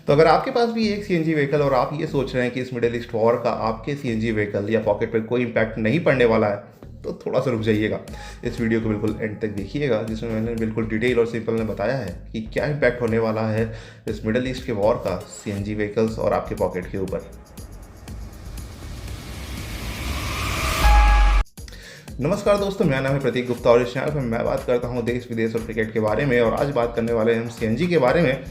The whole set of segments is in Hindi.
तो अगर आपके पास भी एक सीएनजी व्हीकल और आप ये सोच रहे हैं कि इस मिडिल ईस्ट वॉर का आपके सीएनजी व्हीकल या पॉकेट पर कोई इम्पैक्ट नहीं पड़ने वाला है, तो थोड़ा सा रुक जाइएगा। इस वीडियो को बिल्कुल एंड तक देखिएगा, जिसमें मैंने बिल्कुल डिटेल और सिंपल में बताया है कि क्या इम्पैक्ट होने वाला है इस मिडिल ईस्ट के वॉर का सीएनजी व्हीकल्स और आपके पॉकेट के ऊपर। नमस्कार दोस्तों, मेरा नाम है प्रतीक गुप्ता और इस चैनल पर मैं बात करता हूं देश विदेश और क्रिकेट के बारे में। और आज बात करने वाले हैं हम सीएनजी के बारे में।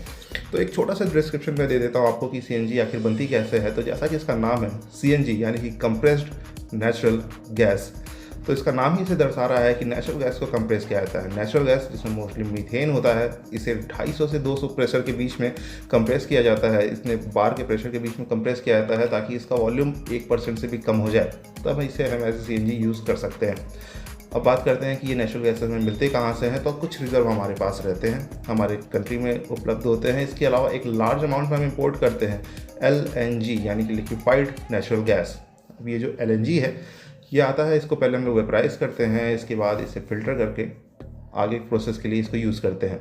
तो एक छोटा सा डिस्क्रिप्शन में दे देता हूं आपको कि सीएनजी आखिर बनती कैसे है। तो जैसा कि इसका नाम है सीएनजी यानी कि कंप्रेस्ड नेचुरल गैस, तो इसका नाम ही से दर्शा रहा है कि नेचुरल गैस को कंप्रेस किया जाता है। नेचुरल गैस जिसमें मोस्टली मीथेन होता है, इसे 250 से 200 प्रेशर के बीच में कंप्रेस किया जाता है। इसमें बार के प्रेशर के बीच में कंप्रेस किया जाता है ताकि इसका वॉल्यूम 1% से भी कम हो जाए, तब इसे हम एज सीएनजी यूज़ कर सकते हैं। अब बात करते हैं कि ये नेचुरल गैसेस में मिलते कहाँ से हैं। तो कुछ रिजर्व हमारे पास रहते हैं, हमारे कंट्री में उपलब्ध होते हैं। इसके अलावा एक लार्ज अमाउंट में हम इंपोर्ट करते हैं एलएनजी यानी कि लिक्विफाइड नेचुरल गैस। अब ये जो एलएनजी है ये आता है, इसको पहले हम लोग वेपराइज करते हैं, इसके बाद इसे फिल्टर करके आगे प्रोसेस के लिए इसको यूज़ करते हैं।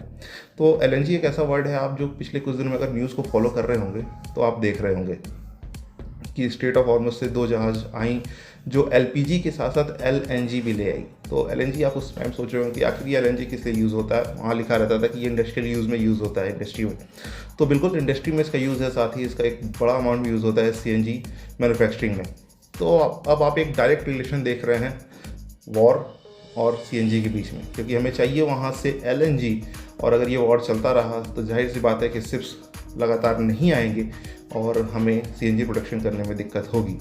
तो एलएनजी एक ऐसा वर्ड है, आप जो पिछले कुछ दिनों में अगर न्यूज़ को फॉलो कर रहे होंगे तो आप देख रहे होंगे कि स्ट्रेट ऑफ हॉर्मुज से 2 जहाज़ आई जो एलपीजी के साथ साथ एलएनजी भी ले आई। तो एलएनजी आप उस टाइम सोच रहे हो कि आखिर ये एलएनजी किस लिए यूज़ होता है। वहाँ लिखा रहता था कि ये इंडस्ट्रियल यूज़ में यूज़ होता है, इंडस्ट्री में। तो बिल्कुल इंडस्ट्री में इसका यूज़ है, साथ ही इसका एक बड़ा अमाउंट भी यूज़ होता है सीएनजी मैन्युफैक्चरिंग में। तो अब आप एक डायरेक्ट रिलेशन देख रहे हैं वॉर और सीएनजी के बीच में, क्योंकि हमें चाहिए वहाँ से एलएनजी। और अगर ये वॉर चलता रहा तो जाहिर सी बात है कि शिप्स लगातार नहीं आएंगे और हमें सीएनजी प्रोडक्शन करने में दिक्कत होगी।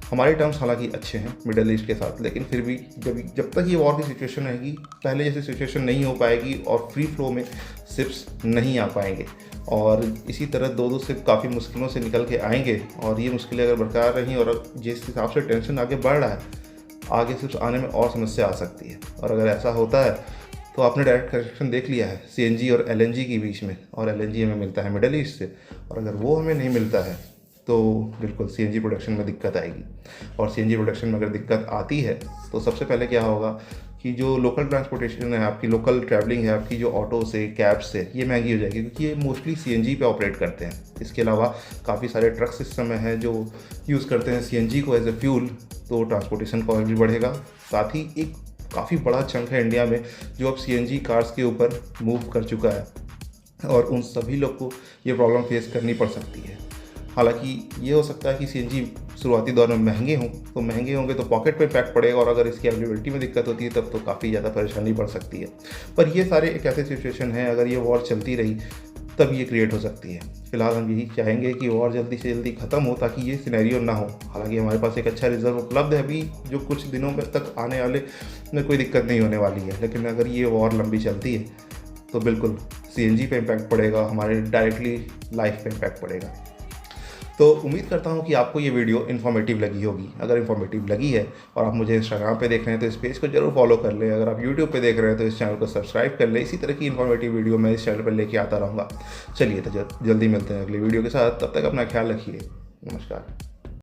हमारे टर्म्स हालांकि अच्छे हैं मिडिल ईस्ट के साथ, लेकिन फिर भी जब तक ये वॉर की सिचुएशन रहेगी, पहले जैसी सिचुएशन नहीं हो पाएगी और फ्री फ्लो में शिप्स नहीं आ पाएंगे। और इसी तरह 2-2 शिप काफ़ी मुश्किलों से निकल के आएंगे। और ये मुश्किलें अगर बरकरार रहीं और जिस हिसाब से टेंशन आगे बढ़ रहा है, आगे शिप्स आने में और समस्या आ सकती है। और अगर ऐसा होता है तो आपने डायरेक्ट कनेक्शन देख लिया है सीएनजी और एलएनजी के बीच में, और एलएनजी हमें मिलता है मिडिल ईस्ट से, और अगर वो हमें नहीं मिलता है तो बिल्कुल सीएनजी प्रोडक्शन में दिक्कत आएगी। और सीएनजी प्रोडक्शन में अगर दिक्कत आती है तो सबसे पहले क्या होगा कि जो लोकल ट्रांसपोर्टेशन है आपकी, लोकल ट्रैवलिंग है आपकी, जो ऑटो से, कैब से, ये महंगी हो जाएगी, क्योंकि ये मोस्टली सीएनजी पे ऑपरेट करते हैं। इसके अलावा काफ़ी सारे ट्रक सिस्टम हैं जो यूज़ करते हैं सीएनजी को एज ए फ्यूल, तो ट्रांसपोर्टेशन कॉस्ट भी बढ़ेगा। साथ ही एक काफ़ी बड़ा चंक है इंडिया में जो अब सीएनजी कार्स के ऊपर मूव कर चुका है, और उन सभी लोग को ये प्रॉब्लम फेस करनी पड़ सकती है। हालांकि ये हो सकता है कि सीएनजी शुरुआती दौर में महंगे होंगे तो पॉकेट पे इम्पैक्ट पड़ेगा, और अगर इसकी अवेलेबिलिटी में दिक्कत होती है तब तो काफ़ी ज़्यादा परेशानी बढ़ सकती है। पर ये सारे एक ऐसे सिचुएशन है, अगर ये वॉर चलती रही तब ये क्रिएट हो सकती है। फिलहाल हम यही चाहेंगे कि वॉर जल्दी से जल्दी ख़त्म हो ताकि ये सिनेरियो ना हो। हालांकि हमारे पास एक अच्छा रिजर्व उपलब्ध है अभी, जो कुछ दिनों में तक आने वाले में कोई दिक्कत नहीं होने वाली है। लेकिन अगर ये वॉर लंबी चलती है तो बिल्कुल सीएनजी पे इम्पैक्ट पड़ेगा, हमारे डायरेक्टली लाइफ पे इम्पैक्ट पड़ेगा। तो उम्मीद करता हूँ कि आपको ये वीडियो इन्फॉर्मेटिव लगी होगी। अगर इन्फॉर्मेटिव लगी है और आप मुझे इंस्टाग्राम पे देख रहे हैं तो इस पेज को जरूर फॉलो कर लें। अगर आप यूट्यूब पे देख रहे हैं तो इस चैनल को सब्सक्राइब कर लें। इसी तरह की इन्फॉर्मेटिव वीडियो मैं इस चैनल पर लेके आता रहूँगा। चलिए तो जल्दी मिलते हैं अगली वीडियो के साथ, तब तक अपना ख्याल रखिए। नमस्कार।